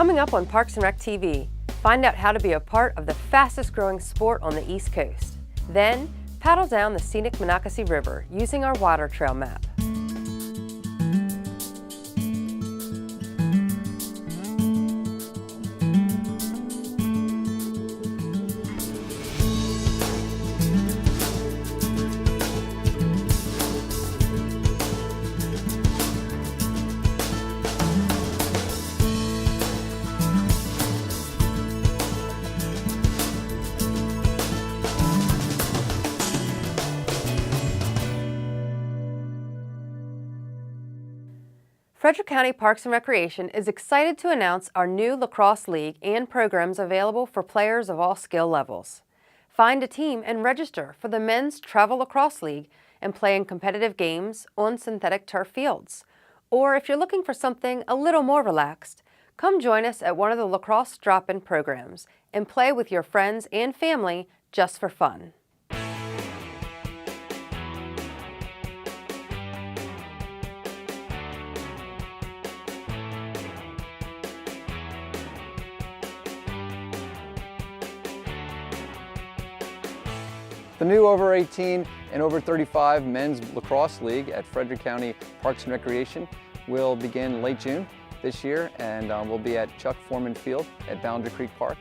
Coming up on Parks and Rec TV, find out how to be a part of the fastest growing sport on the East Coast. Then, paddle down the scenic Monocacy River using our water trail map. Frederick County Parks and Recreation is excited to announce our new lacrosse league and programs available for players of all skill levels. Find a team and register for the Men's Travel Lacrosse League and play in competitive games on synthetic turf fields. Or if you're looking for something a little more relaxed, come join us at one of the lacrosse drop-in programs and play with your friends and family just for fun. The new over 18 and over 35 men's lacrosse league at Frederick County Parks and Recreation will begin late June this year, and will be at Chuck Foreman Field at Boundary Creek Park.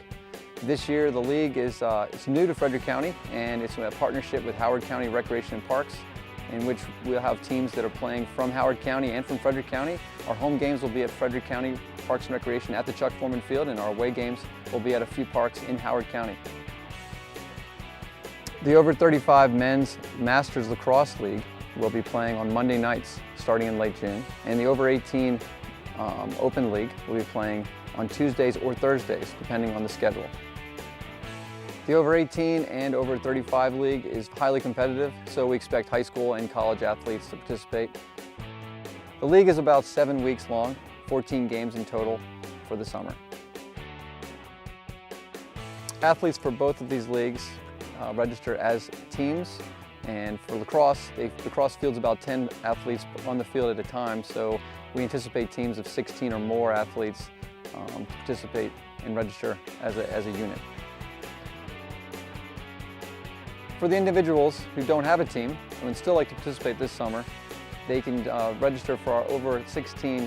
This year the league is it's new to Frederick County, and it's a partnership with Howard County Recreation and Parks, in which we'll have teams that are playing from Howard County and from Frederick County. Our home games will be at Frederick County Parks and Recreation at the Chuck Foreman Field, and our away games will be at a few parks in Howard County. The over 35 men's Masters Lacrosse League will be playing on Monday nights starting in late June, and the over 18 Open League will be playing on Tuesdays or Thursdays depending on the schedule. The over 18 and over 35 league is highly competitive, so we expect high school and college athletes to participate. The league is about 7 weeks long, 14 games in total for the summer. Athletes for both of these leagues register as teams, and for lacrosse, lacrosse field's about 10 athletes on the field at a time, so we anticipate teams of 16 or more athletes to participate and register as a unit. For the individuals who don't have a team and would still like to participate this summer, they can register for our over 16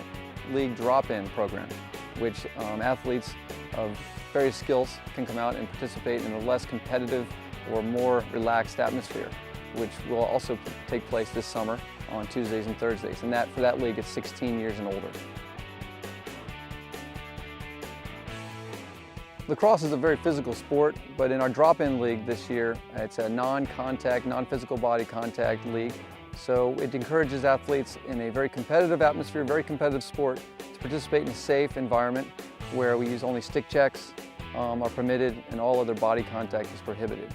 league drop-in program, which athletes of various skills can come out and participate in a less competitive or more relaxed atmosphere, which will also take place this summer on Tuesdays and Thursdays. And for that league, it's 16 years and older. Lacrosse is a very physical sport, but in our drop-in league this year, it's a non-contact, non-physical body contact league. So it encourages athletes in a very competitive atmosphere, very competitive sport, to participate in a safe environment where we use only stick checks are permitted and all other body contact is prohibited.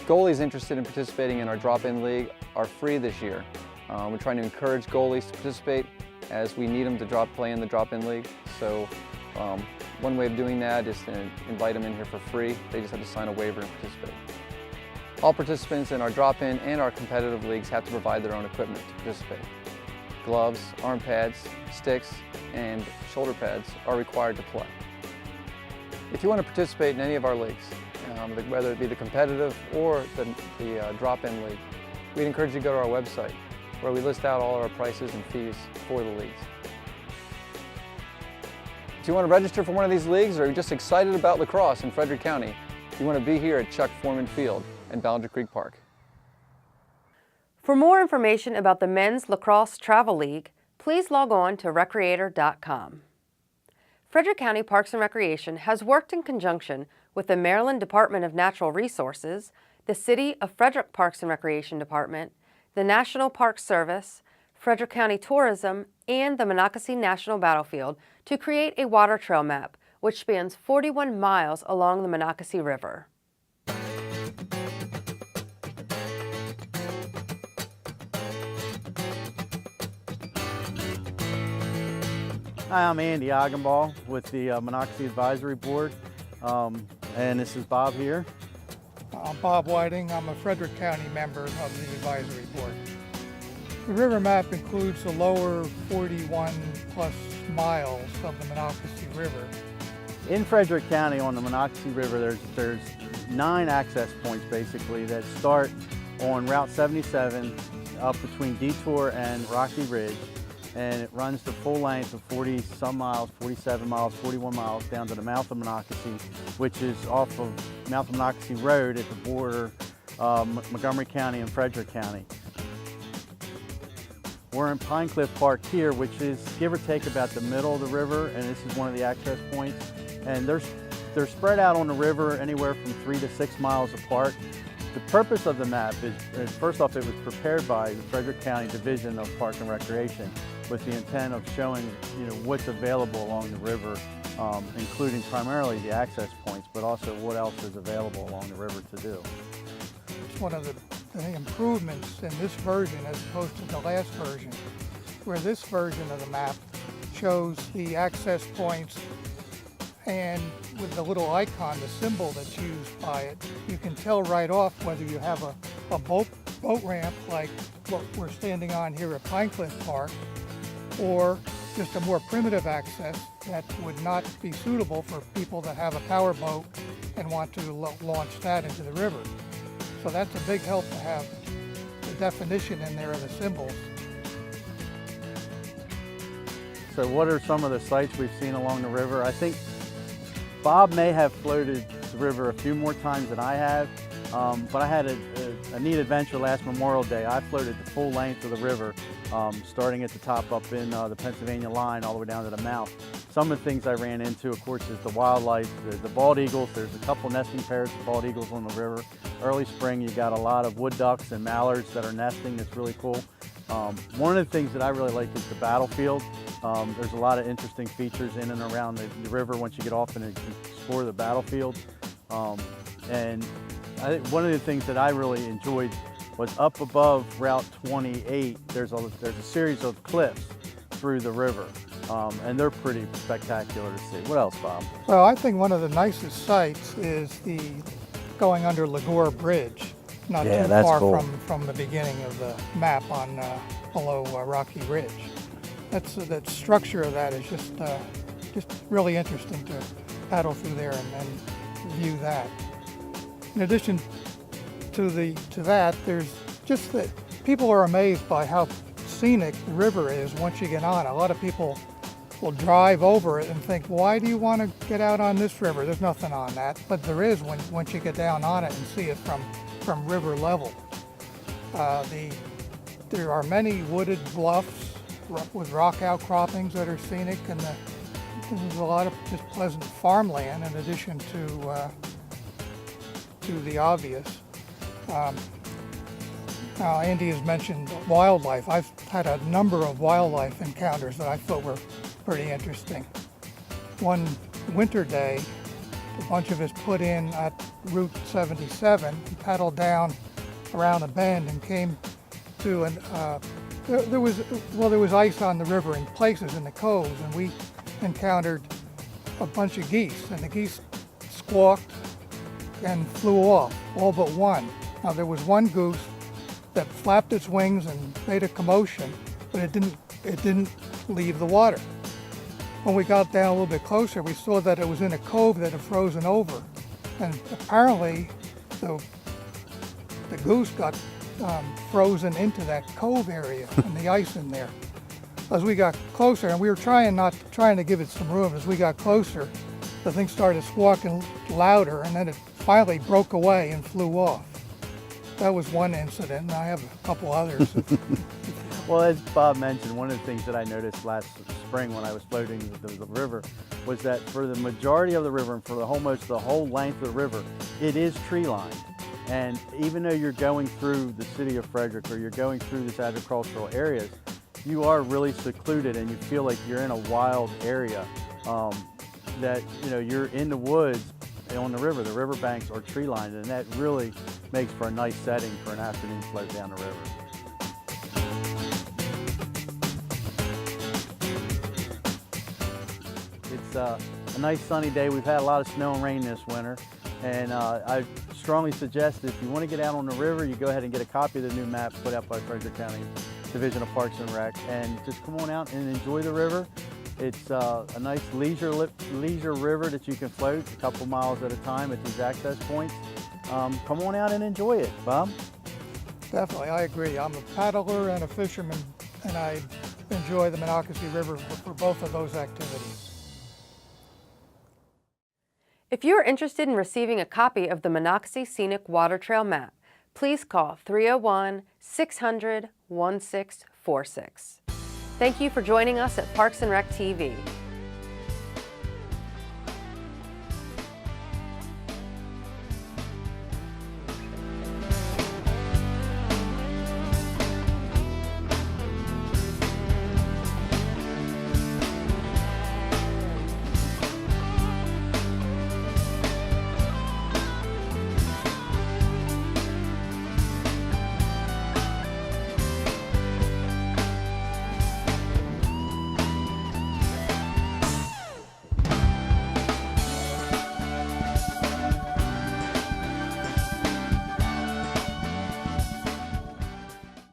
Goalies interested in participating in our drop-in league are free this year. We're trying to encourage goalies to participate as we need them to play in the drop-in league. So one way of doing that is to invite them in here for free. They just have to sign a waiver and participate. All participants in our drop-in and our competitive leagues have to provide their own equipment to participate. Gloves, arm pads, sticks, and shoulder pads are required to play. If you want to participate in any of our leagues, whether it be the competitive or the drop-in league, we'd encourage you to go to our website where we list out all our prices and fees for the leagues. If you want to register for one of these leagues, or you're just excited about lacrosse in Frederick County, you want to be here at Chuck Foreman Field and Boundary Creek Park. For more information about the Men's Lacrosse Travel League, please log on to recreator.com. Frederick County Parks and Recreation has worked in conjunction with the Maryland Department of Natural Resources, the City of Frederick Parks and Recreation Department, the National Park Service, Frederick County Tourism, and the Monocacy National Battlefield to create a water trail map which spans 41 miles along the Monocacy River. Hi, I'm Andy Oggenball with the Monocacy Advisory Board, and this is Bob here. I'm Bob Whiting. I'm a Frederick County member of the Advisory Board. The river map includes the lower 41 plus miles of the Monocacy River. In Frederick County on the Monocacy River, there's 9 access points basically that start on Route 77 up between Detour and Rocky Ridge, and it runs the full length of 40 some miles, 47 miles, 41 miles down to the mouth of Monocacy, which is off of mouth of Monocacy Road at the border Montgomery County and Frederick County. We're in Pine Cliff Park here, which is give or take about the middle of the river, and this is one of the access points. And they're spread out on the river anywhere from 3 to 6 miles apart. The purpose of the map is first off, it was prepared by the Frederick County Division of Park and Recreation with the intent of showing what's available along the river, including primarily the access points, but also what else is available along the river to do. It's one of the improvements in this version as opposed to the last version, where this version of the map shows the access points, and with the little icon, the symbol that's used by it, you can tell right off whether you have a boat ramp like what we're standing on here at Pine Cliff Park, or just a more primitive access that would not be suitable for people that have a power boat and want to launch that into the river. So that's a big help to have the definition in there of the symbols. So what are some of the sites we've seen along the river? I think Bob may have floated the river a few more times than I have, but I had a neat adventure last Memorial Day. I floated the full length of the river, starting at the top up in the Pennsylvania line all the way down to the mouth. Some of the things I ran into, of course, is the wildlife, the bald eagles. There's a couple nesting pairs of bald eagles on the river. Early spring, you got a lot of wood ducks and mallards that are nesting. That's really cool. One of the things that I really like is the battlefield. There's a lot of interesting features in and around the river once you get off and explore the battlefield. And I think one of the things that I really enjoyed was up above Route 28, there's a series of cliffs through the river, and they're pretty spectacular to see. What else, Bob? Well, I think one of the nicest sights is the going under Lagore Bridge, not too far from the beginning of the map on below Rocky Ridge. That structure of that is just really interesting to paddle through there and view that. In addition to that, there's just that people are amazed by how scenic the river is once you get on. A lot of people will drive over it and think, why do you want to get out on this river? There's nothing on that, but there is once you get down on it and see it from river level. There are many wooded bluffs with rock outcroppings that are scenic, and there's a lot of just pleasant farmland in addition to the obvious. Now, Andy has mentioned wildlife. I've had a number of wildlife encounters that I thought were pretty interesting. One winter day, a bunch of us put in at Route 77 and paddled down around a bend and came to there was ice on the river in places in the coves, and we encountered a bunch of geese, and the geese squawked and flew off, all but one. Now there was one goose that flapped its wings and made a commotion, but it didn't leave the water. When we got down a little bit closer, we saw that it was in a cove that had frozen over, and apparently the goose got frozen into that cove area and the ice in there. As we got closer, and we were trying to give it some room, as we got closer, the thing started squawking louder, and then it finally broke away and flew off. That was one incident, and I have a couple others. Well, as Bob mentioned, one of the things that I noticed last spring when I was floating the river was that for the majority of the river and for almost the whole length of the river, it is tree lined. And even though you're going through the city of Frederick or you're going through these agricultural areas, you are really secluded and you feel like you're in a wild area, that you're in the woods on the river. The riverbanks are tree lined, and that really makes for a nice setting for an afternoon float down the river. It's a nice sunny day. We've had a lot of snow and rain this winter, and I strongly suggest that if you want to get out on the river, you go ahead and get a copy of the new map put out by Frederick County Division of Parks and Rec, and just come on out and enjoy the river. It's a nice leisure river that you can float a couple miles at a time at these access points. Come on out and enjoy it, Bob. Definitely, I agree. I'm a paddler and a fisherman, and I enjoy the Monocacy River for both of those activities. If you are interested in receiving a copy of the Monocacy Scenic Water Trail Map, please call 301-600-1646. Thank you for joining us at Parks and Rec TV.